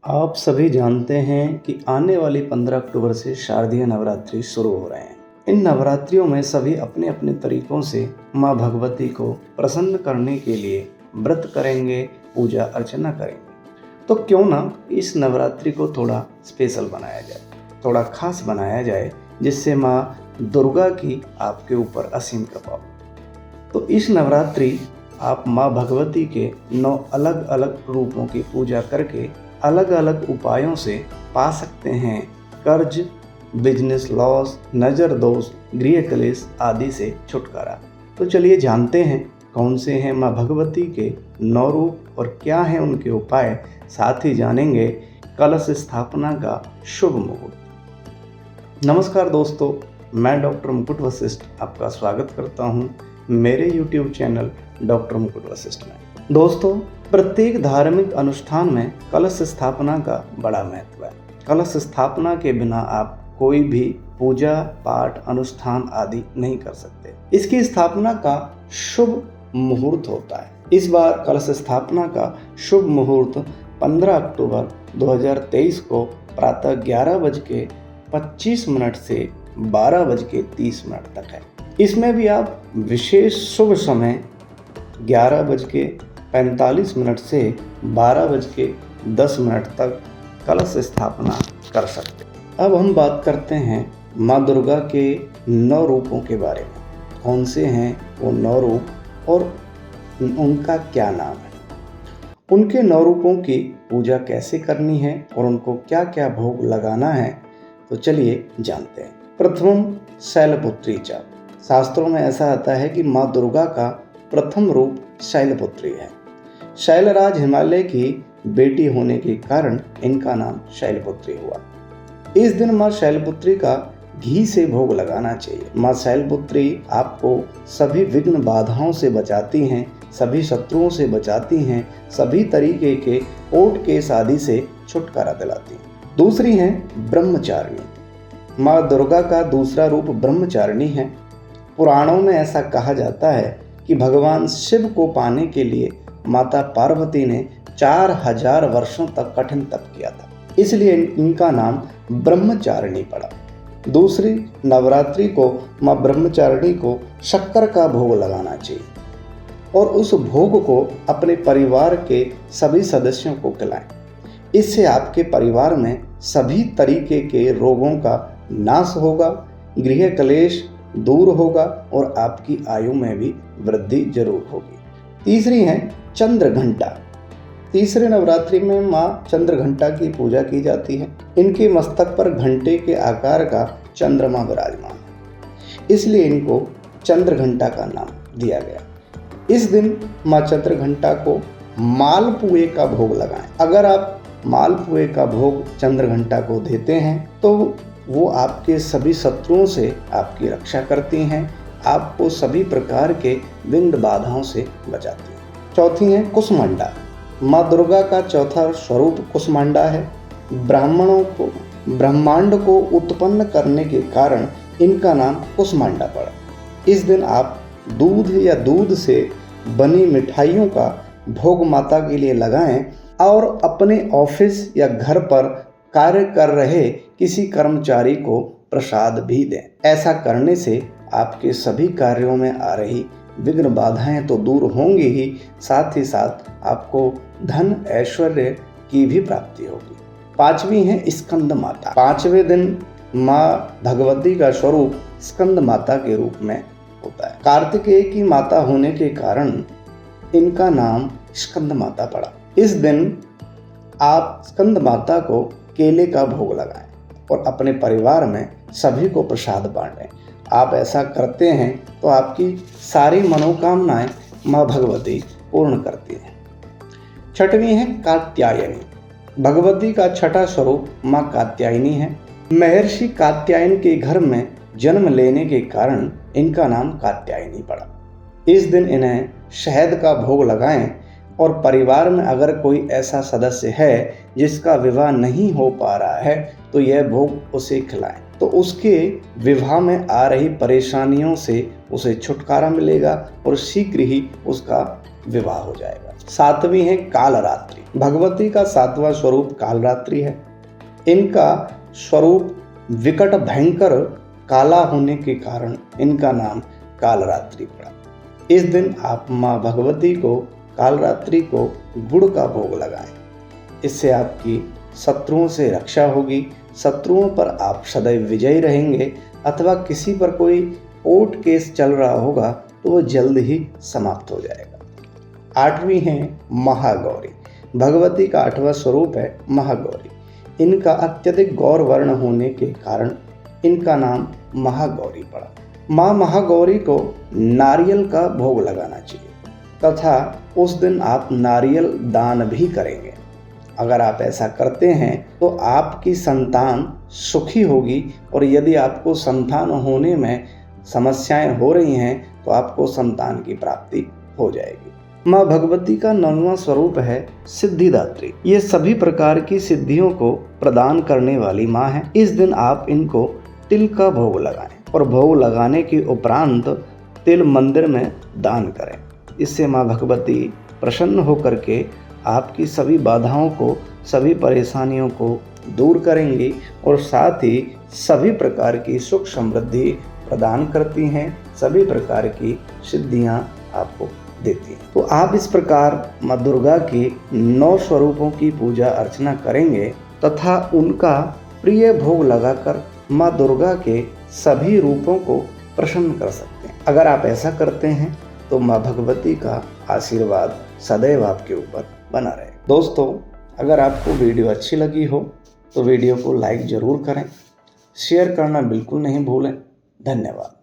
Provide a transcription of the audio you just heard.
आप सभी जानते हैं कि आने वाली 15 अक्टूबर से शारदीय नवरात्रि शुरू हो रहे हैं। इन नवरात्रियों में सभी अपने अपने तरीकों से माँ भगवती को प्रसन्न करने के लिए व्रत करेंगे, पूजा अर्चना करेंगे। तो क्यों ना इस नवरात्रि को थोड़ा स्पेशल बनाया जाए, थोड़ा खास बनाया जाए, जिससे माँ दुर्गा की आपके असीम कृपा हो। तो इस नवरात्रि आप माँ भगवती के 9 अलग अलग रूपों की पूजा करके अलग अलग उपायों से पा सकते हैं कर्ज, बिजनेस लॉस, नज़र दोष, गृह कलेश आदि से छुटकारा। तो चलिए जानते हैं कौन से हैं माँ भगवती के 9 रूप और क्या हैं उनके उपाय। साथ ही जानेंगे कलश स्थापना का शुभ मुहूर्त। नमस्कार दोस्तों, मैं डॉक्टर मुकुट वशिष्ठ आपका स्वागत करता हूँ मेरे YouTube चैनल डॉक्टर मुकुट वशिष्ठ में। दोस्तों, प्रत्येक धार्मिक अनुष्ठान में कलश स्थापना का बड़ा महत्व है। कलश स्थापना के बिना आप कोई भी पूजा पाठ अनुष्ठान आदि नहीं कर सकते। इसकी स्थापना का शुभ मुहूर्त होता है। इस बार कलश स्थापना का शुभ मुहूर्त 15 अक्टूबर 2023 को प्रातः 11:25 से 12:30 तक है। इसमें भी आप विशेष शुभ समय 11:45 से 12:10 तक कलश स्थापना कर सकते हैं। अब हम बात करते हैं माँ दुर्गा के 9 रूपों के बारे में। कौन से हैं वो 9 रूप और उनका क्या नाम है, उनके 9 रूपों की पूजा कैसे करनी है और उनको क्या क्या भोग लगाना है। तो चलिए जानते हैं। प्रथम शैलपुत्री च। शास्त्रों में ऐसा आता है कि माँ दुर्गा का प्रथम रूप शैलपुत्री है। शैलराज हिमालय की बेटी होने के कारण इनका नाम शैलपुत्री हुआ। इस दिन माँ शैलपुत्री का घी से भोग लगाना चाहिए। माँ शैलपुत्री आपको सभी विघ्न बाधाओं से बचाती हैं, सभी शत्रुओं से बचाती हैं, सभी तरीके के कोर्ट केस आदि से छुटकारा दिलाती हैं। दूसरी हैं ब्रह्मचारिणी। माँ दुर्गा का दूसरा रूप ब्रह्मचारिणी है। पुराणों में ऐसा कहा जाता है कि भगवान शिव को पाने के लिए माता पार्वती ने 4000 वर्षों तक कठिन तप किया था, इसलिए इनका नाम ब्रह्मचारिणी पड़ा। दूसरी नवरात्रि को माँ ब्रह्मचारिणी को शक्कर का भोग लगाना चाहिए और उस भोग को अपने परिवार के सभी सदस्यों को खिलाएं। इससे आपके परिवार में सभी तरीके के रोगों का नाश होगा, गृह कलेश दूर होगा और आपकी आयु में भी वृद्धि जरूर होगी। तीसरी है चंद्र घंटा। तीसरे नवरात्रि में माँ चंद्र घंटा की पूजा की जाती है। इनके मस्तक पर घंटे के आकार का चंद्रमा विराजमान है, इसलिए इनको चंद्र घंटा का नाम दिया गया। इस दिन माँ चंद्र घंटा को मालपुए का भोग लगाएं। अगर आप मालपुए का भोग चंद्र घंटा को देते हैं तो वो आपके सभी शत्रुओं से आपकी रक्षा करती हैं, आपको सभी प्रकार के विघ्न बाधाओं से बचाती हैं। चौथी है कुसमांडा। माँ दुर्गा का चौथा स्वरूप कुसमांडा है। ब्रह्मांड को उत्पन्न करने के कारण इनका नाम कुसमांडा पड़ा। इस दिन आप दूध या दूध से बनी मिठाइयों का भोग माता के लिए लगाएं और अपने ऑफिस या घर पर कार्य कर रहे किसी कर्मचारी को प्रसाद भी दें। ऐसा करने से आपके सभी कार्यों में आ रही विघ्न बाधाएं तो दूर होंगी ही, साथ ही साथ आपको धन ऐश्वर्य की भी प्राप्ति होगी। पांचवी है स्कंद माता। 5वें दिन माँ भगवती का स्वरूप स्कंद माता के रूप में होता है। कार्तिकेय की माता होने के कारण इनका नाम स्कंद माता पड़ा। इस दिन आप स्कंद माता को केले का भोग लगाएं और अपने परिवार में सभी को प्रसाद बांटें। आप ऐसा करते हैं तो आपकी सारी मनोकामनाएं माँ भगवती पूर्ण करती हैं। छठवीं है कात्यायनी। भगवती का छठा स्वरूप माँ कात्यायनी है। महर्षि कात्यायन के घर में जन्म लेने के कारण इनका नाम कात्यायनी पड़ा। इस दिन इन्हें शहद का भोग लगाएं और परिवार में अगर कोई ऐसा सदस्य है जिसका विवाह नहीं हो पा रहा है तो यह भोग उसे खिलाएं, तो उसके विवाह में आ रही परेशानियों से उसे छुटकारा मिलेगा और शीघ्र ही उसका विवाह हो जाएगा। सातवीं है कालरात्रि। भगवती का सातवां स्वरूप कालरात्रि है। इनका स्वरूप विकट भयंकर काला होने के कारण इनका नाम कालरात्रि पड़ा। इस दिन आप माँ भगवती को कालरात्रि को गुड़ का भोग लगाएं। इससे आपकी शत्रुओं से रक्षा होगी, शत्रुओं पर आप सदैव विजयी रहेंगे, अथवा किसी पर कोई कोर्ट केस चल रहा होगा तो वो जल्द ही समाप्त हो जाएगा। आठवीं है महागौरी। भगवती का आठवां स्वरूप है महागौरी। इनका अत्यधिक गौर वर्ण होने के कारण इनका नाम महागौरी पड़ा। माँ महागौरी को नारियल का भोग लगाना चाहिए तथा उस दिन आप नारियल दान भी करेंगे। अगर आप ऐसा करते हैं तो आपकी संतान सुखी होगी, और यदि आपको संतान होने में समस्याएं हो रही हैं तो आपको संतान की प्राप्ति हो जाएगी। माँ भगवती का 9वां स्वरूप है सिद्धिदात्री। ये सभी प्रकार की सिद्धियों को प्रदान करने वाली माँ है। इस दिन आप इनको तिल का भोग लगाएं और भोग लगाने के उपरांत तिल मंदिर में दान करें। इससे माँ भगवती प्रसन्न होकर के आपकी सभी बाधाओं को, सभी परेशानियों को दूर करेंगी और साथ ही सभी प्रकार की सुख समृद्धि प्रदान करती हैं, सभी प्रकार की सिद्धियां आपको देती हैं। तो आप इस प्रकार माँ दुर्गा के 9 स्वरूपों की पूजा अर्चना करेंगे तथा उनका प्रिय भोग लगाकर माँ दुर्गा के सभी रूपों को प्रसन्न कर सकते हैं। अगर आप ऐसा करते हैं तो माँ भगवती का आशीर्वाद सदैव आपके ऊपर बना रहे। दोस्तों, अगर आपको वीडियो अच्छी लगी हो तो वीडियो को लाइक ज़रूर करें, शेयर करना बिल्कुल नहीं भूलें। धन्यवाद।